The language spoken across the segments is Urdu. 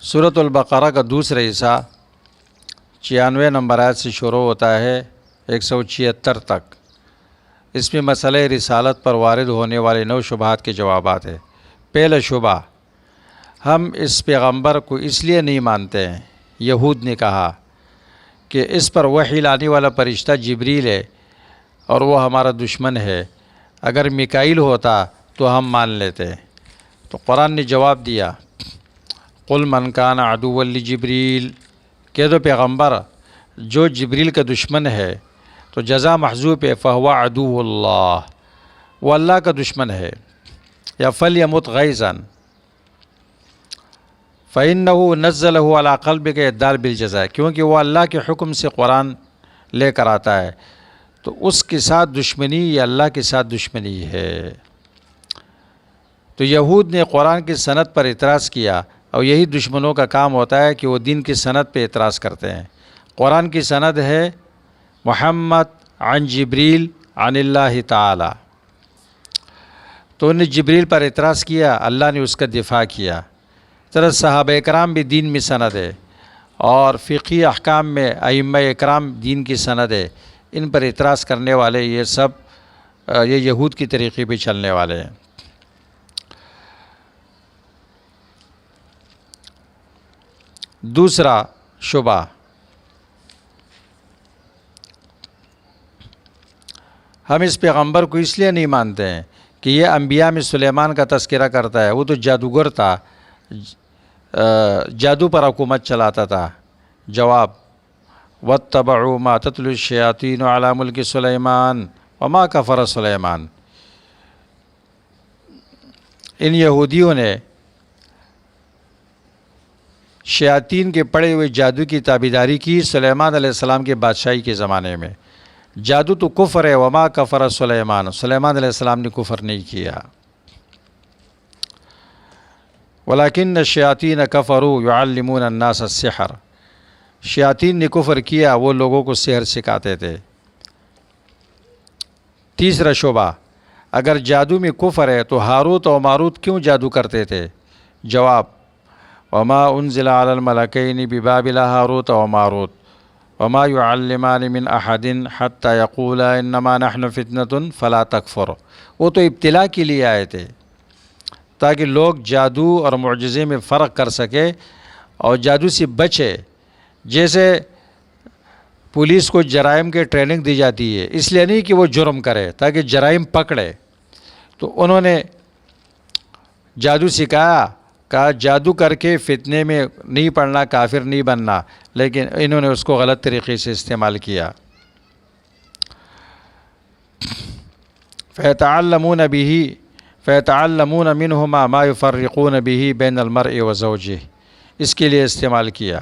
سورۃ البقرہ کا دوسرا حصہ 96 نمبر آیت سے شروع ہوتا ہے 176 تک۔ اس میں مسئلہ رسالت پر وارد ہونے والے 9 شبہات کے جوابات ہیں۔ پہلا شبہ، ہم اس پیغمبر کو اس لیے نہیں مانتے ہیں، یہود نے کہا کہ اس پر وحی لانے والا فرشتہ جبریل ہے اور وہ ہمارا دشمن ہے، اگر میکائیل ہوتا تو ہم مان لیتے۔ تو قرآن نے جواب دیا، قل من کان عدوا لجبریل، کہہ دو پیغمبر جو جبریل کا دشمن ہے تو جزا محذوف ہے، فہو عدو اللہ، وہ اللہ کا دشمن ہے، یا فلیمت غیظا فإنہ نزلہ علی قلبک یدار بالجزاء، کیونکہ وہ اللہ کے حکم سے قرآن لے کر آتا ہے، تو اس کے ساتھ دشمنی یا اللہ کے ساتھ دشمنی ہے۔ تو یہود نے قرآن کی سند پر اعتراض کیا، اور یہی دشمنوں کا کام ہوتا ہے کہ وہ دین کی سند پہ اعتراض کرتے ہیں۔ قرآن کی سند ہے محمد عن جبریل عن اللہ تعالی، تو انہیں جبریل پر اعتراض کیا، اللہ نے اس کا دفاع کیا۔ طرح صحابہ اکرام بھی دین میں سند ہے، اور فقہی احکام میں ائمہ اکرام دین کی سند ہے۔ ان پر اعتراض کرنے والے یہ سب یہ یہود کی طریقے پہ چلنے والے ہیں۔ دوسرا شبہ، ہم اس پیغمبر کو اس لیے نہیں مانتے ہیں کہ یہ انبیاء میں سلیمان کا تذکرہ کرتا ہے، وہ تو جادوگر تھا، جادو پر حکومت چلاتا تھا۔ جواب، واتبعوا ما تتلو الشیاطین علی ملک سلیمان وما کفر سلیمان، ان یہودیوں نے شیاطین کے پڑے ہوئے جادو کی تابعداری کی سلیمان علیہ السلام کے بادشاہی کے زمانے میں۔ جادو تو کفر ہے، وما کفر سلیمان، سلیمان علیہ السلام نے کفر نہیں کیا۔ ولیکن الشیاطین کفروا یعلمون الناس السحر، شیاطین نے کفر کیا، وہ لوگوں کو سحر سکھاتے تھے۔ تیسرا شبہ، اگر جادو میں کفر ہے تو ہاروت و ماروت کیوں جادو کرتے تھے؟ جواب، وما انزل علی الملکین ببابل ہاروت و ماروت وما يعلمان من احد حتی یقولا انما نحن فتنة فلا تکفر، وہ تو ابتلاء کے لیے آئے تھے تاکہ لوگ جادو اور معجزے میں فرق کر سکے اور جادو سے بچے۔ جیسے پولیس کو جرائم کے ٹریننگ دی جاتی ہے، اس لیے نہیں کہ وہ جرم کرے، تاکہ جرائم پکڑے۔ تو انہوں نے جادو سکھایا، کہا جادو کر کے فتنے میں نہیں پڑنا، کافر نہیں بننا، لیکن انہوں نے اس کو غلط طریقے سے استعمال کیا۔ فَيَتَعَلَّمُونَ مِنْهُمَا مَا يُفَرِّقُونَ بِهِ بَيْنَ الْمَرْءِ وَزَوْجِهِ، اس کے لیے استعمال کیا۔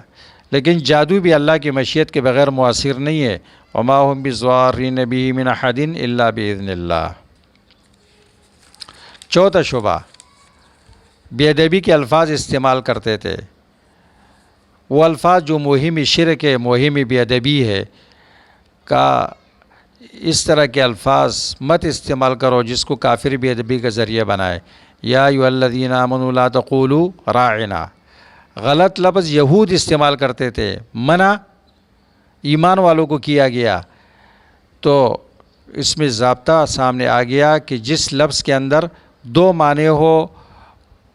لیکن جادو بھی اللہ کی مشیت کے بغیر مؤثر نہیں ہے، وَمَا هُمْ بِضَارِّينَ بِهِ مِنْ أَحَدٍ إِلَّا بِإِذْنِ اللَّهِ۔ چوتھا شبہ، بے ادبی کے الفاظ استعمال کرتے تھے۔ وہ الفاظ جو مہم شرک ہے، مہم بے ادبی ہے، کا اس طرح کے الفاظ مت استعمال کرو جس کو کافر بے ادبی کا ذریعہ بنائے۔ یا ایھا الذین آمنوا لا تقولوا راعنا، غلط لفظ یہود استعمال کرتے تھے، منع ایمان والوں کو کیا گیا۔ تو اس میں ضابطہ سامنے آ گیا کہ جس لفظ کے اندر 2 معنی ہو،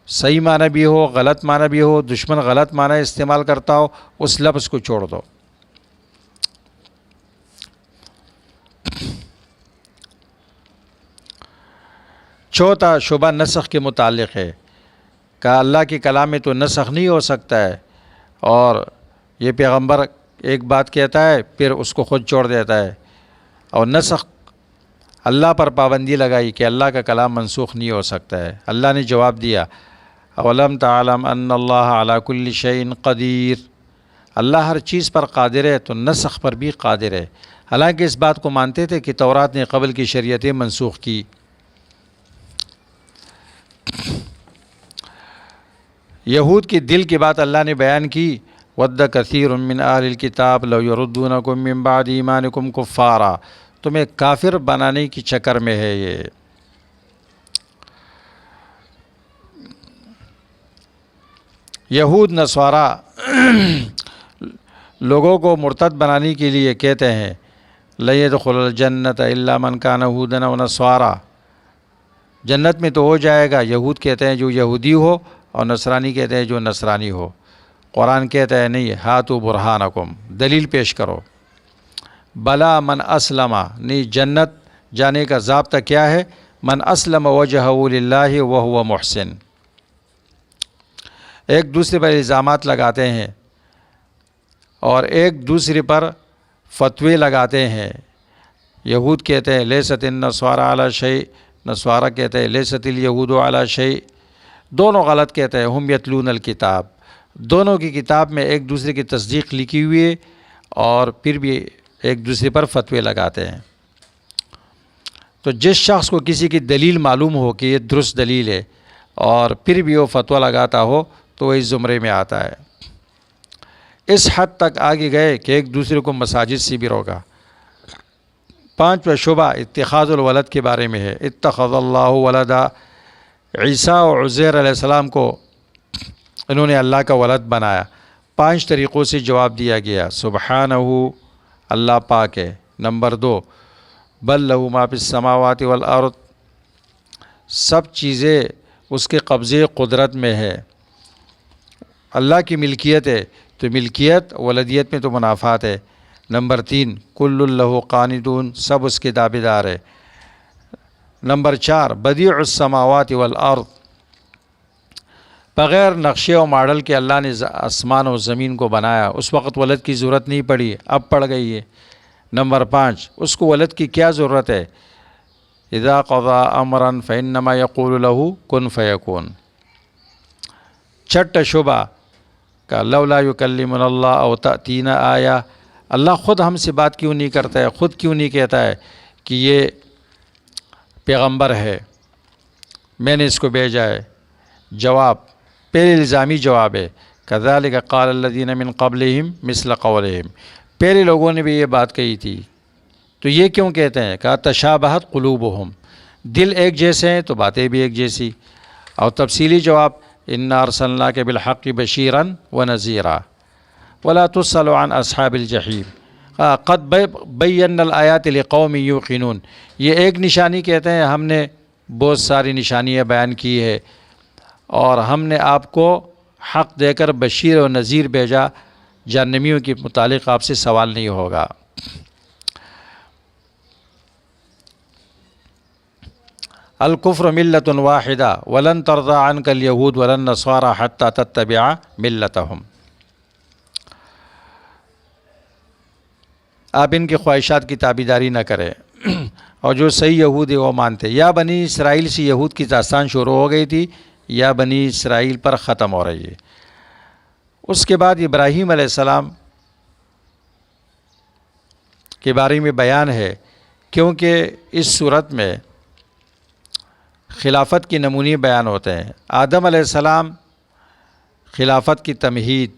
صحیح معنی بھی ہو، غلط معنی بھی ہو، دشمن غلط معنی استعمال کرتا ہو، اس لفظ کو چھوڑ دو۔ چوتھا شبہ نسخ کے متعلق ہے، کہ اللہ کے کلام میں تو نسخ نہیں ہو سکتا ہے، اور یہ پیغمبر ایک بات کہتا ہے پھر اس کو خود چھوڑ دیتا ہے، اور نسخ اللہ پر پابندی لگائی کہ اللہ کا کلام منسوخ نہیں ہو سکتا ہے۔ اللہ نے جواب دیا، اولم تعلم ان اللہ علی کل شیء قدیر، اللہ ہر چیز پر قادر ہے، تو نسخ پر بھی قادر ہے۔ حالانکہ اس بات کو مانتے تھے کہ تورات نے قبل کی شریعتیں منسوخ کی۔ یہود کی دل کی بات اللہ نے بیان کی، وَدَّ كَثِيرٌ مِّنْ أَهْلِ الْكِتَابِ لَوْ يَرُدُّونَكُم مِّن بَعْدِ إِيمَانِكُمْ كُفَّارًا، تمہیں کافر بنانے کی چکر میں ہے یہ۔ یہود نصارہ لوگوں کو مرتد بنانے کے لیے کہتے ہیں لَن يَدْخُلَ الْجَنَّةَ إِلَّا مَنْ كَانَ هُودًا أَوْ نَصَارَىٰ، جنت میں تو ہو جائے گا، یہود کہتے ہیں جو یہودی ہو اور نصرانی کہتے ہیں جو نصرانی ہو۔ قرآن کہتا ہے نہیں، ہاتھو برہانکم، دلیل پیش کرو۔ بلا من اسلم، نہیں، جنت جانے کا ضابطہ کیا ہے؟ من اسلم وجہہ للہ وہو محسن۔ ایک دوسرے پر الزامات لگاتے ہیں اور ایک دوسرے پر فتوے لگاتے ہیں۔ یہود کہتے ہیں لیست النصارى علی شیء، نصارہ کہتے ہیں لیست الیہود علی شیء، دونوں غلط کہتے ہیں۔ ہم یتلون الکتاب، دونوں کی کتاب میں ایک دوسرے کی تصدیق لکھی ہوئی ہے اور پھر بھی ایک دوسرے پر فتوے لگاتے ہیں۔ تو جس شخص کو کسی کی دلیل معلوم ہو کہ یہ درست دلیل ہے اور پھر بھی وہ فتویٰ لگاتا ہو تو وہ اس زمرے میں آتا ہے۔ اس حد تک آگے گئے کہ ایک دوسرے کو مساجد سے بھی روکا۔ پانچواں شبہ اتخاذ الولد کے بارے میں ہے۔ اتخذ اللہ ولدا، عیسیٰ و عزیر علیہ السلام کو انہوں نے اللہ کا ولد بنایا۔ 5 طریقوں سے جواب دیا گیا۔ سبحانہ، اللہ پاک ہے۔ نمبر 2، بل لہ ما فی السماوات والارض، سب چیزیں اس کے قبضے قدرت میں ہے، اللہ کی ملکیت ہے، تو ملکیت ولدیت میں تو منافات ہے۔ نمبر 3، کل لہ قانتون، سب اس کے تابعدار ہے۔ نمبر 4، بدیع السماوات والارض، بغیر نقشے و ماڈل کے اللہ نے آسمان و زمین کو بنایا، اس وقت ولد کی ضرورت نہیں پڑی، اب پڑ گئی ہے۔ نمبر 5، اس کو ولد کی کیا ضرورت ہے؟ اذا قضى امرا فانما يقول له کن فیکون۔ چھٹا شبہ کہ لولا یکلمنا اللہ او تأتینا آیہ، اللہ خود ہم سے بات کیوں نہیں کرتا ہے، خود کیوں نہیں کہتا ہے کہ یہ پیغمبر ہے، میں نے اس کو بھیجا ہے؟ جواب پہلے الزامی جواب ہے، کذالک قال الذین من قبلہم مثل قولہم، پہلے لوگوں نے بھی یہ بات کہی تھی، تو یہ کیوں کہتے ہیں؟ کہا تشابہت قلوبہم، دل ایک جیسے ہیں تو باتیں بھی ایک جیسی۔ اور تفصیلی جواب، انا ارسلناک بالحق بشیرا ونذیرا ولا تسأل عن اصحاب الجحیم قد بینا الآیات لقوم یوقنون، یہ ایک نشانی کہتے ہیں ہم نے بہت ساری نشانیاں بیان کی ہے اور ہم نے آپ کو حق دے کر بشیر و نذیر بھیجا، جہنمیوں کے متعلق آپ سے سوال نہیں ہوگا۔ الکفر ملت واحدہ ولن ترضى عنك اليہود ولا النصارى حتى تتبع ملتهم، آپ ان کی خواہشات کی تابعداری نہ کریں اور جو صحیح یہود ہے وہ مانتے۔ یا بنی اسرائیل سے یہود کی داستان شروع ہو گئی تھی، یا بنی اسرائیل پر ختم ہو رہی ہے۔ اس کے بعد ابراہیم علیہ السلام کے بارے میں بیان ہے، کیونکہ اس صورت میں خلافت کی نمونے بیان ہوتے ہیں۔ آدم علیہ السلام خلافت کی تمہید،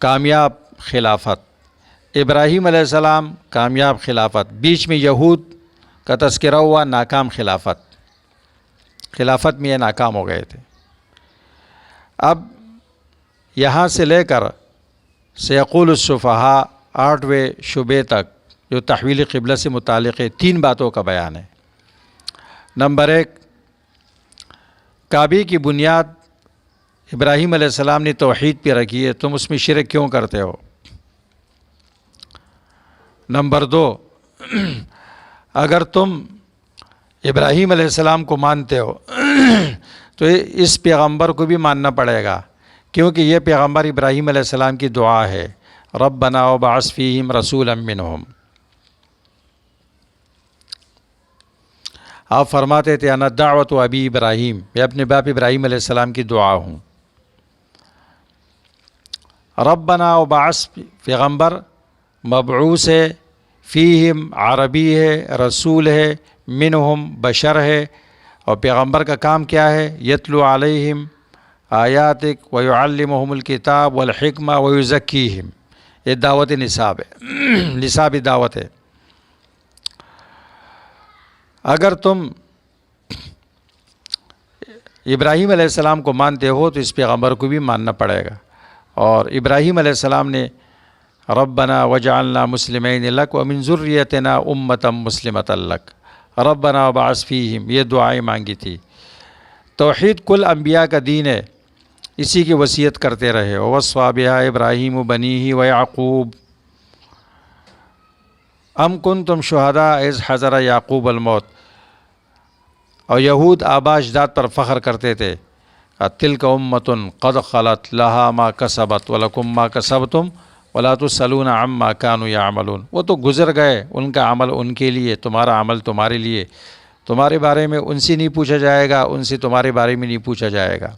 کامیاب خلافت، ابراہیم علیہ السلام کامیاب خلافت، بیچ میں یہود کا تذکرہ ہوا، ناکام خلافت، خلافت میں یہ ناکام ہو گئے تھے۔ اب یہاں سے لے کر سیقول السفہاء 8ویں شعبے تک جو تحویل قبلہ سے متعلق ہے، 3 باتوں کا بیان ہے۔ نمبر 1، کعبے کی بنیاد ابراہیم علیہ السلام نے توحید پہ رکھی ہے، تم اس میں شرک کیوں کرتے ہو؟ نمبر 2، اگر تم ابراہیم علیہ السلام کو مانتے ہو تو اس پیغمبر کو بھی ماننا پڑے گا، کیونکہ یہ پیغمبر ابراہیم علیہ السلام کی دعا ہے، ربنا وبعث فیہم رسولا منہم۔ آپ فرماتے تھے انا دعوت ابی ابراہیم، میں اپنے باپ ابراہیم علیہ السلام کی دعا ہوں۔ ربنا وبعث، پیغمبر مبعوث ہے، فیہم عربی ہے، رسول ہے، منہم بشر ہے، اور پیغمبر کا کام کیا ہے؟ یتلو علیہم آیاتک ویعلمہم الکتاب والحکمہ ویزکیہم، یہ دعوت نصاب ہے، نصابی دعوت ہے۔ اگر تم ابراہیم علیہ السلام کو مانتے ہو تو اس پیغمبر کو بھی ماننا پڑے گا. اور ابراہیم علیہ السلام نے ربنا وجعلنا مسلمین لک ومن ذریتنا امۃ مسلمۃ لک ربنا وبعث فیہم، یہ دعائیں مانگی تھی. توحید کل انبیاء کا دین ہے، اسی کی وصیت کرتے رہے. ووصی بہا ابراہیم بنیہ ویعقوب ام کنتم شہداء اذ حضر یعقوب الموت. اور یہود آباء اجداد پر فخر کرتے تھے، تلک امۃ قد خلت لہا ما کسبت ولکم ما کسبتم ولا تسألون عما کانوا یعملون. وہ تو گزر گئے، ان کا عمل ان کے لیے، تمہارا عمل تمہارے لیے. تمہارے بارے میں ان سے نہیں پوچھا جائے گا، ان سے تمہارے بارے میں نہیں پوچھا جائے گا.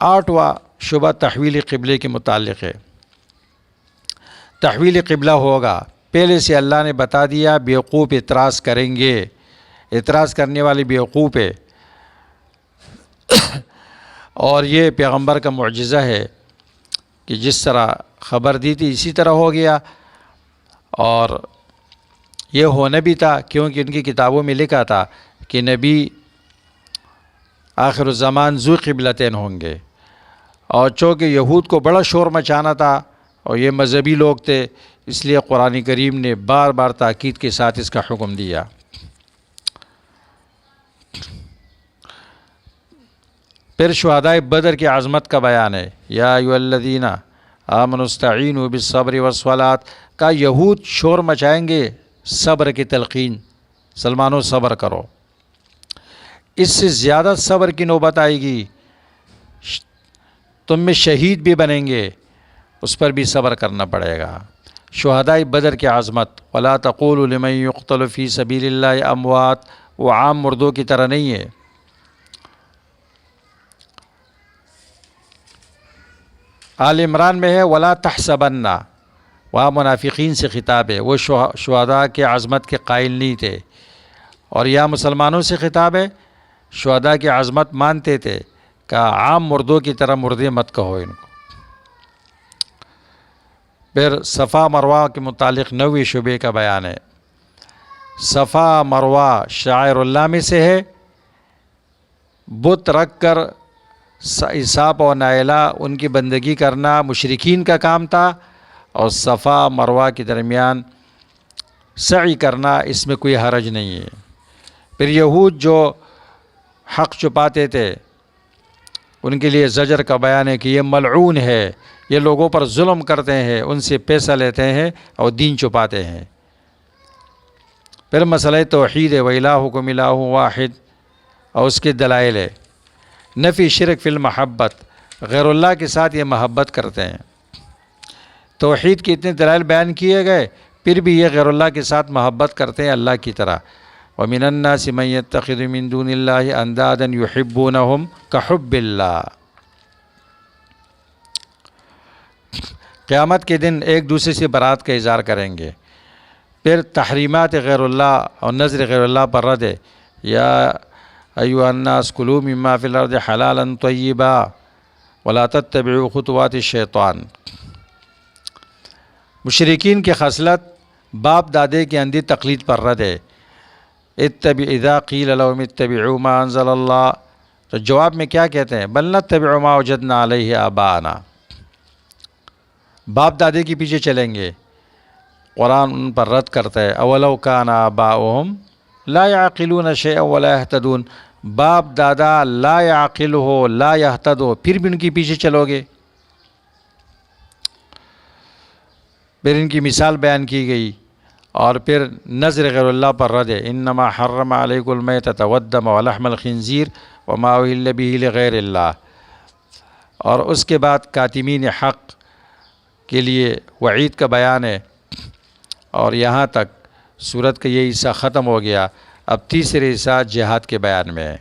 8واں شبہ تحویل قبلے کے متعلق ہے. تحویل قبلہ ہوگا، پہلے سے اللہ نے بتا دیا، بیوقوف اعتراض کریں گے. اعتراض کرنے والے بیوقوف ہے. اور یہ پیغمبر کا معجزہ ہے کہ جس طرح خبر دی تھی اسی طرح ہو گیا. اور یہ ہونا بھی تھا، کیونکہ ان کی کتابوں میں لکھا تھا کہ نبی آخر الزمان ذو قبلتین ہوں گے. اور چونکہ یہود کو بڑا شور مچانا تھا اور یہ مذہبی لوگ تھے، اس لیے قرآن کریم نے بار بار تاکید کے ساتھ اس کا حکم دیا. پھر شہدائے بدر کی عظمت کا بیان ہے. یا ایھا الذین آمنوا استعینوا بالصبر والصلاۃ. کا یہود شور مچائیں گے صبر کی تلقین، سلمانو صبر کرو. اس سے زیادہ صبر کی نوبت آئے گی، تم میں شہید بھی بنیں گے، اس پر بھی صبر کرنا پڑے گا. شہدائے بدر کی عظمت. ولا تقولوا لمن یقتل فی سبیل اللہ اموات. وہ عام مردوں کی طرح نہیں ہے. آل عمران میں ہے ولا تحسبن، وہاں منافقین سے خطاب ہے، وہ شہداء کے عظمت کے قائل نہیں تھے. اور یہاں مسلمانوں سے خطاب ہے، شہداء کی عظمت مانتے تھے، کہ عام مردوں کی طرح مردے مت کہو ان کو. پھر صفا مروہ کے متعلق 9ویں شبے کا بیان ہے. صفا مروہ شعائر اللہ میں سے ہے. بت رکھ کر اساپ و نائلہ ان کی بندگی کرنا مشرکین کا کام تھا، اور صفا مروہ کے درمیان سعی کرنا اس میں کوئی حرج نہیں ہے. پھر یہود جو حق چھپاتے تھے ان کے لیے زجر کا بیان ہے کہ یہ ملعون ہے، یہ لوگوں پر ظلم کرتے ہیں، ان سے پیسہ لیتے ہیں اور دین چھپاتے ہیں. پھر مسئلہ توحید ہے، وَإِلَٰهُكُمْ إِلَٰهٌ وَاحِدٌ، اور اس کے دلائل ہے. نفی شرک فی المحبت، غیر اللہ کے ساتھ یہ محبت کرتے ہیں. توحید کے اتنے دلائل بیان کیے گئے، پھر بھی یہ غیر اللہ کے ساتھ محبت کرتے ہیں اللہ کی طرح. وَمِنَ النَّاسِ مَن يَتَّخِذُ مِن دُونِ اللَّهِ أَندَادًا يُحِبُّونَهُمْ كَحُبِّ اللَّهِ. قیامت کے دن ایک دوسرے سے برات کا اظہار کریں گے. پھر تحریمات غیر اللہ اور نظر غیر اللہ پر رد ہے. یا ایھا الناس کلوا مما فی الارض حلالا طیبا ولا تتبعوا خطوات الشیطان. مشرکین کی خصلت باپ دادے کے اندھی تقلید پر رد ہے. اذا قیل لهم اتبعوا ما انزل اللہ، تو جواب میں کیا کہتے ہیں؟ بل نتبع ما وجدنا علیہ آباءنا. باپ دادے کے پیچھے چلیں گے. قرآن ان پر رد کرتا ہے، اولو کان آباؤہم لا یعقلون شیئا ولا یہتدون. باپ دادا لا یعقل ہو، لا یہتد ہو، پھر بھی ان کے پیچھے چلو گے. پھر ان کی مثال بیان کی گئی. اور پھر نظر غیر اللہ پر رد ہے. انما حرم علیکم المیتۃ والدم ولحم الخنزیر وما اہل بہ لغیر اللہ. اور اس کے بعد کاتمین حق کے لیے وعید کا بیان ہے. اور یہاں تک سورت کا یہ حصہ ختم ہو گیا. اب تیسرے حصہ جہاد کے بیان میں ہے.